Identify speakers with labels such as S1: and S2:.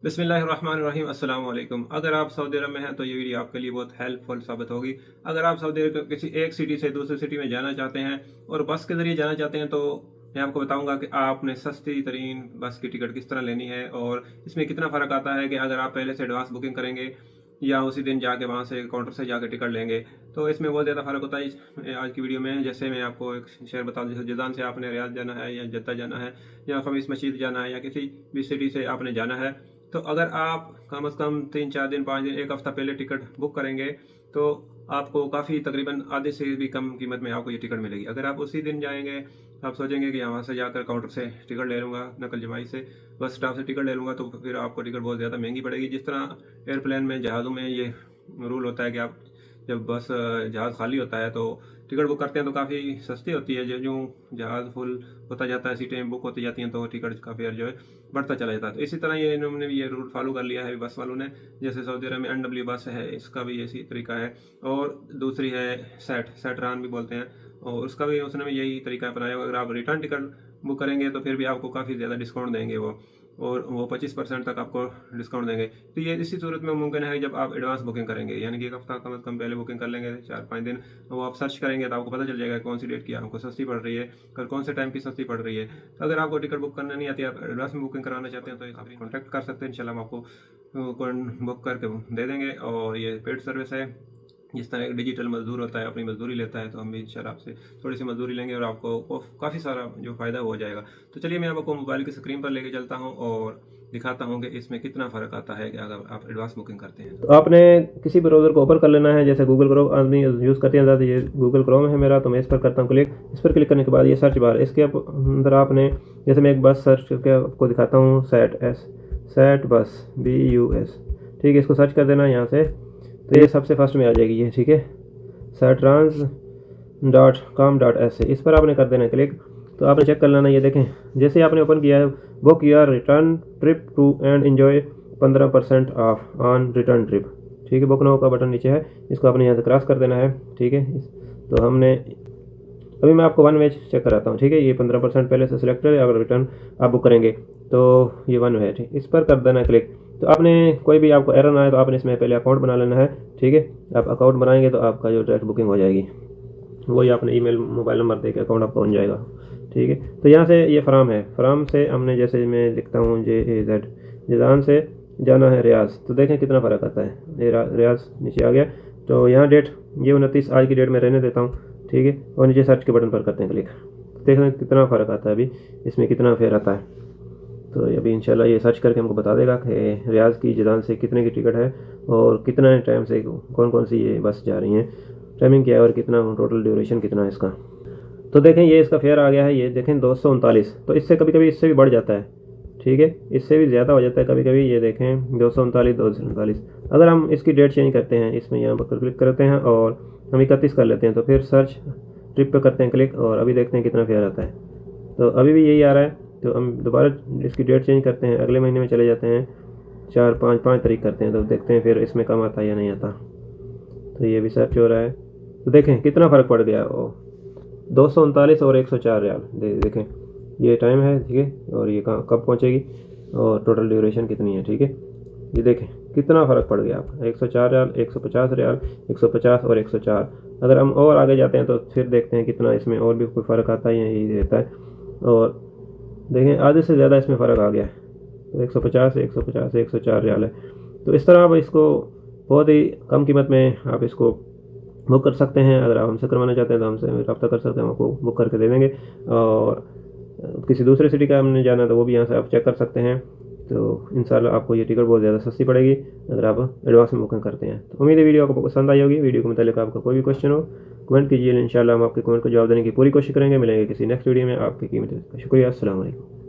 S1: बिस्मिल्लाहिर्रहमानिर्रहीम अस्सलाम वालेकुम। अगर आप सऊदी अरब में हैं तो ये वीडियो आपके लिए बहुत हेल्पफुल साबित होगी। अगर आप सऊदी अरब के किसी एक सिटी से दूसरी सिटी में जाना चाहते हैं और बस के ज़रिए जाना चाहते हैं तो मैं आपको बताऊंगा कि आपने सस्ती तरीन बस की टिकट किस तरह लेनी है और इसमें कितना फ़र्क आता है कि अगर आप पहले से एडवांस बुकिंग करेंगे या उसी दिन जाके वहाँ से काउंटर से जाके टिकट लेंगे तो इसमें बहुत ज़्यादा फ़र्क होता है। आज की वीडियो में जैसे मैं आपको एक शहर बता दूँ, जैसे जदान से आपने रियाद जाना है या जद्दा जाना है या खमीस मस्जिद जाना है या किसी भी सिटी से आपने जाना है, तो अगर आप कम से कम 3-4 दिन 5 दिन एक हफ़्ता पहले टिकट बुक करेंगे तो आपको काफ़ी तकरीबन आधे से भी कम कीमत में आपको ये टिकट मिलेगी। अगर आप उसी दिन जाएंगे, आप सोचेंगे कि यहाँ से जाकर काउंटर से टिकट ले लूँगा, नकल जमाई से बस स्टॉप से टिकट ले लूँगा, तो फिर आपको टिकट बहुत ज़्यादा महंगी पड़ेगी। जिस तरह एयरप्लेन में, जहाज़ों में ये रूल होता है कि आप जब बस जहाज़ खाली होता है तो टिकट बुक करते हैं तो काफ़ी सस्ती होती है। जो जो जहाज़ फुल होता जाता है, सीटें बुक होती जाती हैं तो टिकट का फेयर जो है बढ़ता चला जाता है। तो इसी तरह ये इन्होंने भी ये रूल फॉलो कर लिया है बस वालों ने। जैसे सऊदी अरब में NW बस है, इसका भी इसी तरीका है। और दूसरी है सेटरान भी बोलते हैं, और उसका भी उसने भी यही तरीका अपनाया। अगर आप रिटर्न टिकट बुक करेंगे तो फिर भी आपको काफ़ी ज़्यादा डिस्काउंट देंगे वो, और वो 25% तक आपको डिस्काउंट देंगे। तो ये इसी सूरत में मुमकिन है जब आप एडवांस बुकिंग करेंगे, यानी कि एक हफ्ता कम से कम पहले बुकिंग कर लेंगे, 4-5 दिन। वो आप सर्च करेंगे तो आपको पता चल जाएगा कौन सी डेट की आपको सस्ती पड़ रही है, कौन से टाइम की सस्ती पड़ रही है। तो अगर आपको टिकट बुक करना नहीं आती, आप एडवांस में बुकिंग कराना चाहते हैं तो आप कॉन्टैक्ट कर सकते हैं। इंशाल्लाह हम आपको बुक करके दे देंगे। और ये पेड सर्विस है। जिस तरह एक डिजिटल मजदूर होता है, अपनी मजदूरी लेता है, तो हम भी इंशाल्लाह आपसे थोड़ी सी मजदूरी लेंगे और आपको काफ़ी सारा जो फ़ायदा हो जाएगा। तो चलिए मैं आपको मोबाइल की स्क्रीन पर लेके चलता हूँ और दिखाता हूँ कि इसमें कितना फ़र्क आता है कि अगर आप एडवांस बुकिंग करते हैं
S2: तो आपने किसी ब्राउज़र को ओपन कर लेना है। जैसे गूगल क्रोम आदमी यूज़ करते हैं ज़्यादा, ये गूगल क्रोम है मेरा, तो मैं इस पर करता हूँ क्लिक। इस पर क्लिक करने के बाद ये सर्च बार, इसके अंदर आपने, जैसे मैं एक बस सर्च करके आपको दिखाता हूँ, सेट बस BUS, ठीक है। इसको सर्च कर देना यहाँ से, तो ये सबसे फर्स्ट में आ जाएगी ये, ठीक है, satrans.com.sa। इस पर आपने कर देना क्लिक। तो आपने चेक कर लेना, ये देखें जैसे आपने ओपन किया है, book your return trip too and enjoy 15% off on return trip, ठीक है। बुक नाउ का बटन नीचे है, इसको आपने यहाँ से क्रॉस कर देना है, ठीक है। तो हमने अभी मैं आपको वन वे चेक कराता हूँ, ठीक है। ये 15% पहले से सिलेक्ट है, अगर रिटर्न आप बुक करेंगे तो ये वन वे है, ठीक। इस पर कर देना क्लिक। तो आपने कोई भी आपको एरर ना आए तो आपने इसमें पहले अकाउंट बना लेना है, ठीक है। आप अकाउंट बनाएंगे तो आपका जो डायरेक्ट बुकिंग हो जाएगी, वही आपने ईमेल मोबाइल नंबर दे के अकाउंट आपका बन जाएगा, ठीक है। तो यहाँ से ये फ्राम से हमने, जैसे मैं लिखता हूँ JAZ, जदान से जाना है रियाज, तो देखें कितना फ़र्क आता है। ये रियाज नीचे आ गया। तो यहाँ डेट ये 29 आज की डेट में रहने देता हूँ, ठीक है। और नीचे सर्च के बटन पर करते हैं क्लिक। देखें कितना फ़र्क आता है, अभी इसमें कितना फेयर आता है। तो अभी इंशाल्लाह ये सर्च करके हमको बता देगा कि रियाज की जदान से कितने की टिकट है और कितना टाइम से कौन कौन सी ये बस जा रही हैं, टाइमिंग क्या है और कितना टोटल ड्यूरेशन कितना है इसका। तो देखें ये इसका फेयर आ गया है, ये देखें 239। तो इससे कभी कभी इससे भी बढ़ जाता है, ठीक है, इससे भी ज़्यादा हो जाता है कभी कभी। ये देखें 239। अगर हम इसकी डेट चेंज करते हैं, इसमें यहाँ पर क्लिक करते हैं और हम 31 कर लेते हैं, तो फिर सर्च ट्रिप पे करते हैं क्लिक और अभी देखते हैं कितना फेयर आता है। तो अभी भी यही आ रहा है। तो हम दोबारा इसकी डेट चेंज करते हैं, अगले महीने में चले जाते हैं, 5 तारीख करते हैं, तो देखते हैं फिर इसमें कम आता है या नहीं आता। तो ये भी सर्च हो रहा है, तो देखें कितना फ़र्क पड़ गया। 239 और 104 रियाल। देखें ये टाइम है, ठीक है, और ये कब पहुंचेगी और टोटल ड्यूरेशन कितनी है, ठीक है। ये देखें कितना फ़र्क पड़ गया आपका, 104 रियाल, 150 रियाल, 150 और 104। अगर हम और आगे जाते हैं तो फिर देखते हैं कितना इसमें और भी कोई फ़र्क आता है या यही रहता है। और देखें आधे से ज़्यादा इसमें फ़र्क आ गया है, तो 150 104 रियाल है। तो इस तरह आप इसको बहुत ही कम कीमत में आप इसको बुक कर सकते हैं। अगर आप हमसे करवाना चाहते हैं तो हमसे रब्ता कर सकते हैं, हम आपको बुक करके दे देंगे। और किसी दूसरे सिटी का हमने जाना तो वो भी यहाँ से आप चेक कर सकते हैं। तो इंशाल्लाह आपको ये टिकट बहुत ज़्यादा सस्ती पड़ेगी अगर आप एडवांस में बुकिंग करते हैं। तो उम्मीद है वीडियो आपको पसंद आई होगी। वीडियो के मतलब आपका कोई भी क्वेश्चन हो कमेंट कीजिए, इंशाल्लाह हम आपके कमेंट को जवाब देने की पूरी कोशिश करेंगे। मिलेंगे किसी नेक्स्ट वीडियो में। आपकी कीमत शुक्रिया। अस्सलाम वालेकुम।